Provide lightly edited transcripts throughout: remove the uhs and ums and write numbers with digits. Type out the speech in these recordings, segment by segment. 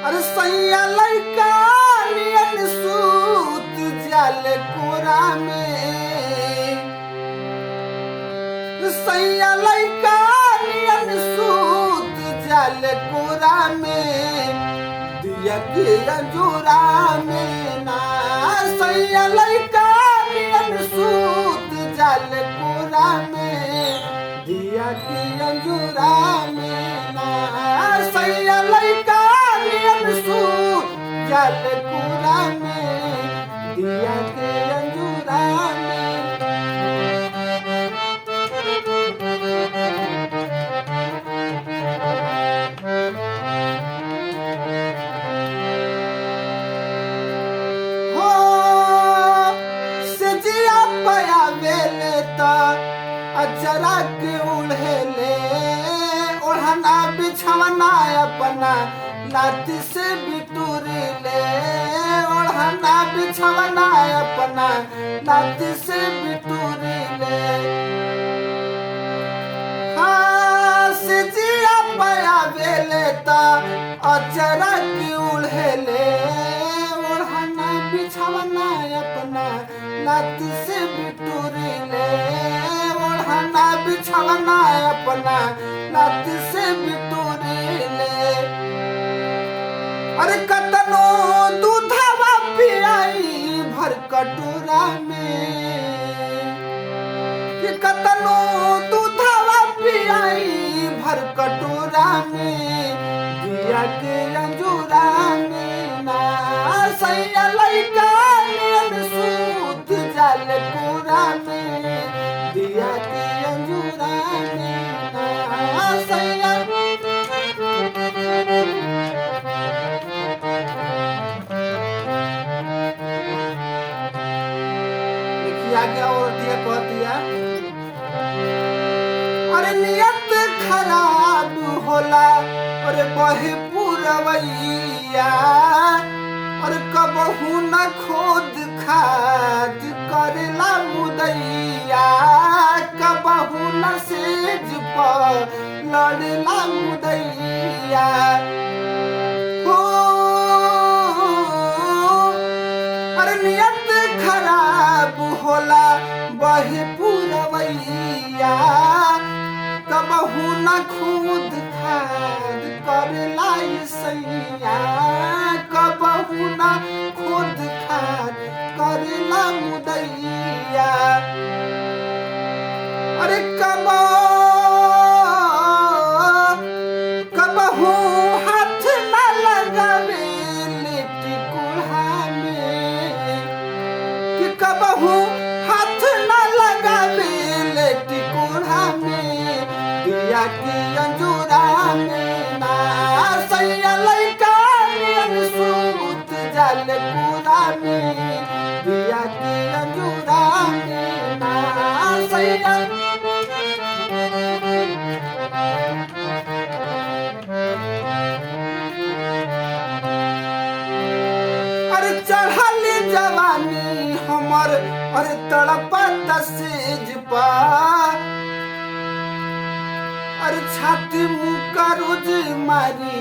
अरे सैया लइका नियन सूत जाल कोरा में, सैया लइका नियन सूत जाल कोरा में, दिया के अंजूरा में ना। सैया लइका नियन सूत जाल कोरा में, दिया के अंजूरा में ना। सैया लइका नियन सूत जाल कोरा में, दिया के अंजूरा में। अचरा के उड़ेले ओढ़ना बिछवना अपना लाती से बिटूरी ले, ओढ़ना बिछवना अपना लाती से बिटूरी ले। हाँ से जिया पाया बेले ता अचरा के उड़ेले ओढ़ना बिछवना अपना लाती से बिटूरी ले, ओढ़ना बिछवना अपना लाती से बिटूरी ले। अरे कतनो दूधवा पियाई भर कटोरा में, कि कतनो दूधवा पियाई भर कटोरा में, दिया के अंजूरा में ना। सैया लइका नियन सूत जाल कोरा में, दिया के अंजूरा में ना। सैया देखिए आगे और दिया कह दिया। अरे नियत खराब होला अरे बहे पुरवैया, और कबहू न खोद खाद करेला मुदैया, कबहू न सेज पर लड़ला मुदैया। हो अरे नियत खराब होला बहे पुरवैया, कबहू न खुद खाद करेला सैया, कबहू न खुद खाद करेला मुदैया। अरे कबहू हाथ न लगावे लेटी कुल्हा में, कि कबहू हाथ न लगावे लेटी कुल्हा में, दिया के अंजूरा में ना। सैया लइका नियन सूत जाल कोरा में, दिया के अंजूरा में ना। सैया अरे चढ़ल जवानी हमर अरे तड़पत सेज पर, अरे छाती मुका रोज मारी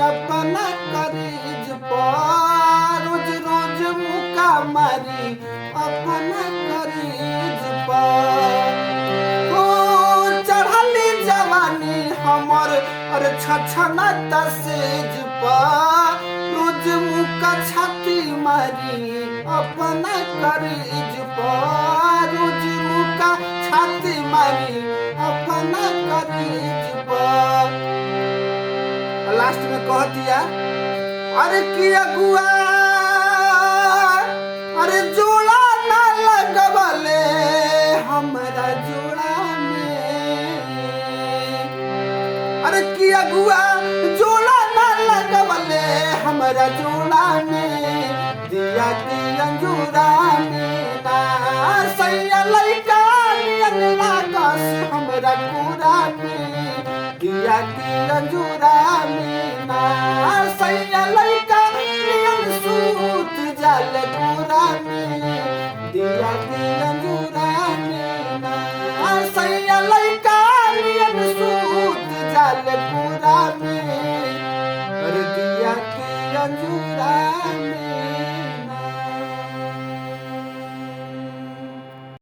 अपना करेज पर, रोज रोज मुका मारी अपना करेज पर। हो चढ़ली जवानी हमर अरे छछना तसेज पर, रोज मुका छाती मारी अपना करेज पर, रोज मुका छाती मारी अपना करेज पर। लास्ट में कह दिया अरे कि अगुआ अरे जोड़ा ना लगवले हमरा जोड़ा में, अरे कि अगुआ जोड़ा ना लगवले हमरा जोड़ा में, दिया के अंजूरा में ना। सैया लइका नियन लागस हमरा कोरा में, दिया के अंजूरा में ना। सैया लइका नियन सूत जाल कोरा में, दिया के अंजूरा में ना। सैया लइका नियन सूत जाल कोरा में, अरे दिया के अंजुरा में